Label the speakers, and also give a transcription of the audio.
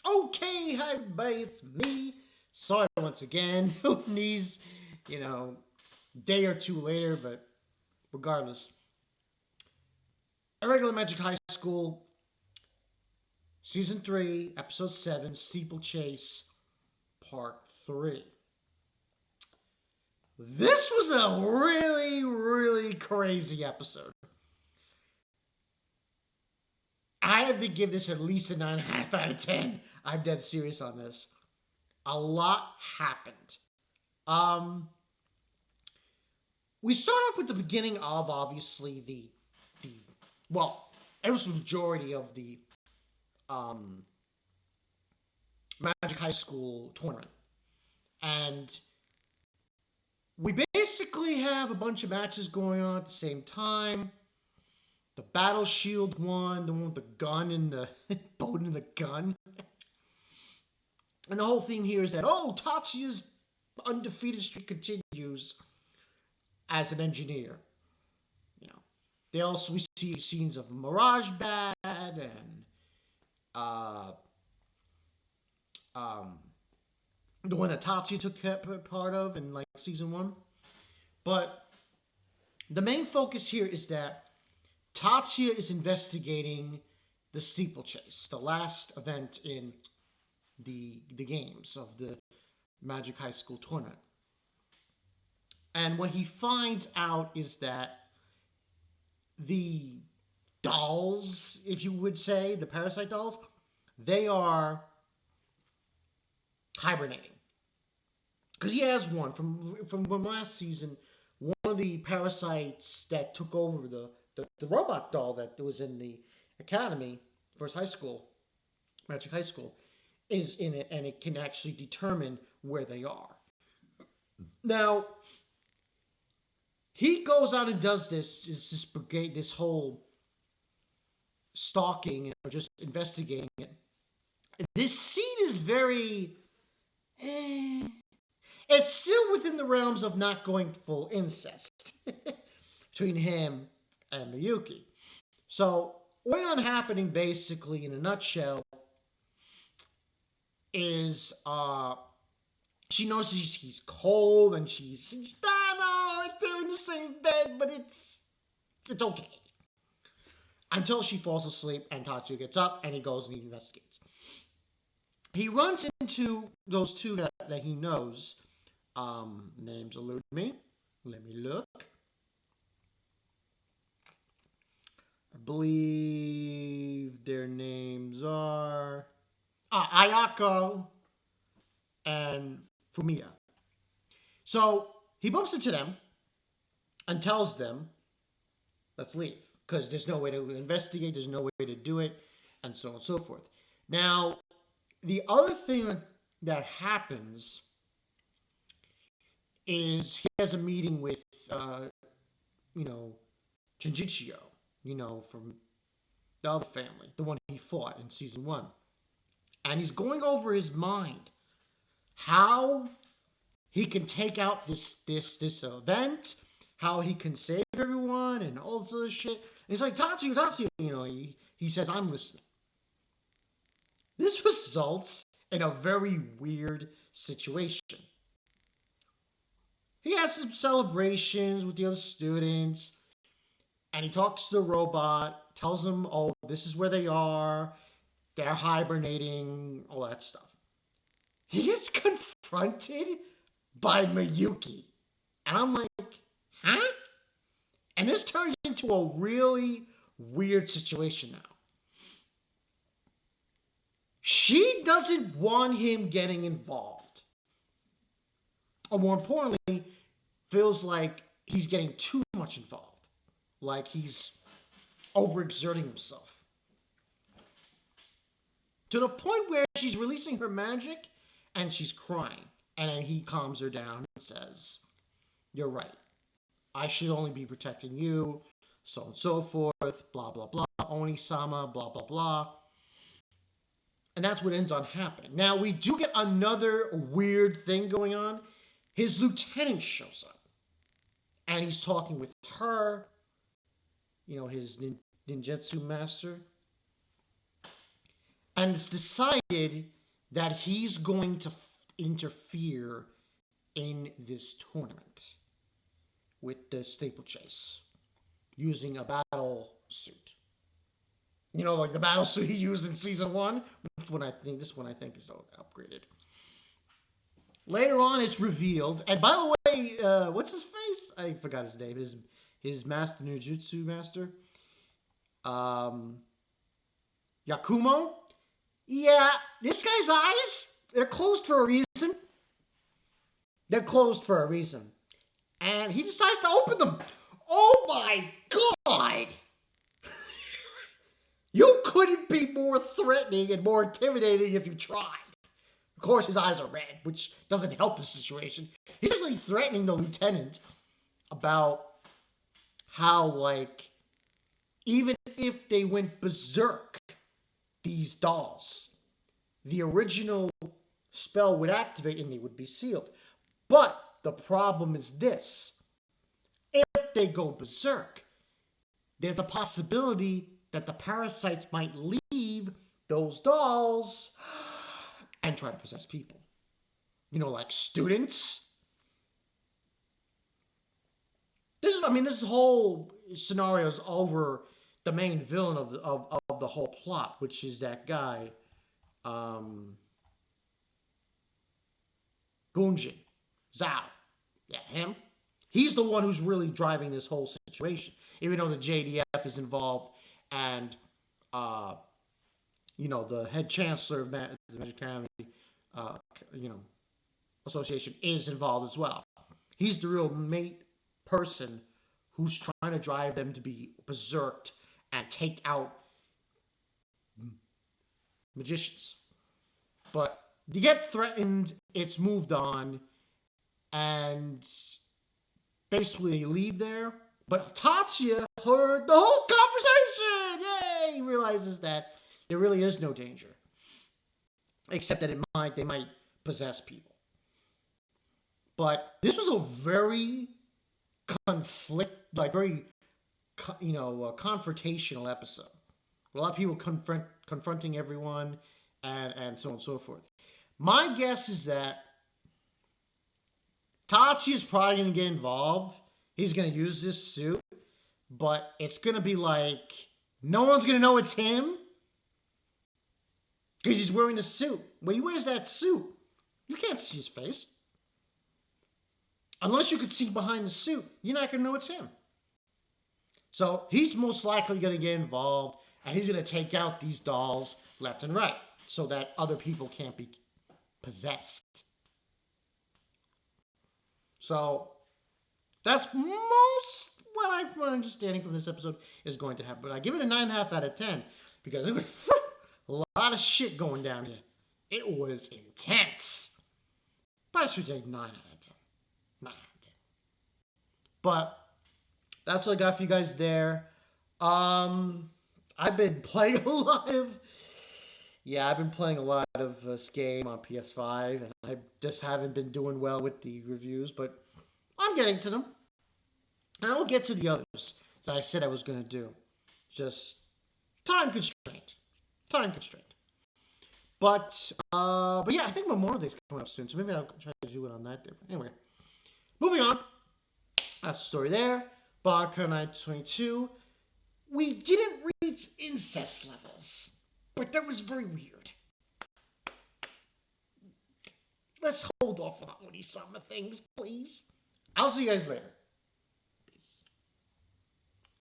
Speaker 1: Okay, hi everybody, it's me. Sorry once again, these, day or two later, but regardless. Irregular Magic High School, Season 3, Episode 7, Steeplechase, Part 3. This was a really, really crazy episode. I have to give this at least a 9.5 out of 10. I'm dead serious on this. A lot happened. Um, we start off with the beginning of obviously the well, it was the majority of the um, Magic High School tournament, and we basically have a bunch of matches going on at the same time. The Battle Shield one, the one with the gun and the boat and the gun, and the whole theme here is that Tatsuya's undefeated streak continues as an engineer. You know, they also we see scenes of Mirage Bad and uh, um, the one that Tatsuya took part of in like season one. But the main focus here is that Tatsuya is investigating the steeplechase, the last event in the games of the Magic High School tournament. And what he finds out is that the dolls, if you would say, the parasite dolls, they are hibernating. Because he has one from last season. One of the parasites that took over the robot doll that was in the academy, first high school, Magic High School, is in it, and it can actually determine where they are. Now, he goes out and does this whole stalking or just investigating it. This scene is very. It's still within the realms of not going full incest between him and Miyuki. So, what on happening basically in a nutshell is she notices he's cold and she's no, they're in the same bed, but it's okay. Until she falls asleep and Tatsuya gets up and he goes and he investigates. He runs into those two that he knows. Names elude me. Let me look. I believe their names are Ayako and Fumiya. So he bumps into them and tells them, let's leave. Because there's no way to investigate, there's no way to do it, and so on and so forth. Now, the other thing that happens is he has a meeting with, Jinjichio, from the other family, the one he fought in season one. And he's going over his mind how he can take out this event, how he can save everyone, and all this other shit. And he's like, Tatsuya, he says, I'm listening. This results in a very weird situation. He has some celebrations with the other students, and he talks to the robot, tells them, this is where they are, they're hibernating, all that stuff. He gets confronted by Miyuki. And I'm like, huh? And this turns into a really weird situation now. She doesn't want him getting involved. Or more importantly, feels like he's getting too much involved. Like he's overexerting himself. To the point where she's releasing her magic and she's crying. And then he calms her down and says, you're right. I should only be protecting you, so on and so forth, blah, blah, blah, Oni-sama, blah, blah, blah. And that's what ends on happening. Now, we do get another weird thing going on. His lieutenant shows up. And he's talking with her, his ninjutsu master. And it's decided that he's going to interfere in this tournament with the steeplechase using a battle suit. You know, like the battle suit he used in season 1. This one I think is upgraded. Later on, it's revealed, and by the way, what's his face? I forgot his name. His master, Ninjutsu master, Yakumo. Yeah, this guy's eyes, they're closed for a reason. They're closed for a reason. And he decides to open them. Oh my God! You couldn't be more threatening and more intimidating if you tried. Of course, his eyes are red, which doesn't help the situation. He's actually threatening the lieutenant about how, like, even if they went berserk, these dolls, the original spell would activate and they would be sealed. But the problem is this. If they go berserk, there's a possibility that the parasites might leave those dolls and try to possess people. You know, like students. This whole scenario is over the main villain of the whole plot, which is that guy, Gunjin Zhao. Yeah, him. He's the one who's really driving this whole situation. Even though the JDF is involved and, you know, the head chancellor of the Magic Academy, you know, Association is involved as well. He's the real mate person who's trying to drive them to be berserked and take out magicians. But you get threatened, it's moved on, and basically they leave there. But Tatsuya heard the whole conversation! Yay! He realizes that there really is no danger. Except that they might possess people. But this was a very confrontational episode. A lot of people confronting everyone and so on and so forth. My guess is that Tatsuya is probably going to get involved. He's going to use this suit, but it's going to be like no one's going to know it's him because he's wearing the suit. When he wears that suit, you can't see his face. Unless you could see behind the suit, you're not going to know it's him. So he's most likely going to get involved, and he's going to take out these dolls left and right so that other people can't be possessed. So that's most what I'm understanding from this episode is going to happen. But I give it a 9.5 out of 10 because it was a lot of shit going down here. It was intense. But I should take 9 out of 10. 9 out of 10. But that's what I got for you guys there. I've been playing a lot of this game on PS5, and I just haven't been doing well with the reviews, but I'm getting to them. And I'll get to the others that I said I was going to do. Just time constraint. But yeah, I think Memorial Day's coming up soon, so maybe I'll try to do it on that day. Anyway, moving on. That's the story there. Barker Night 22. We didn't reach incest levels, but that was very weird. Let's hold off on some of things, please. I'll see you guys later.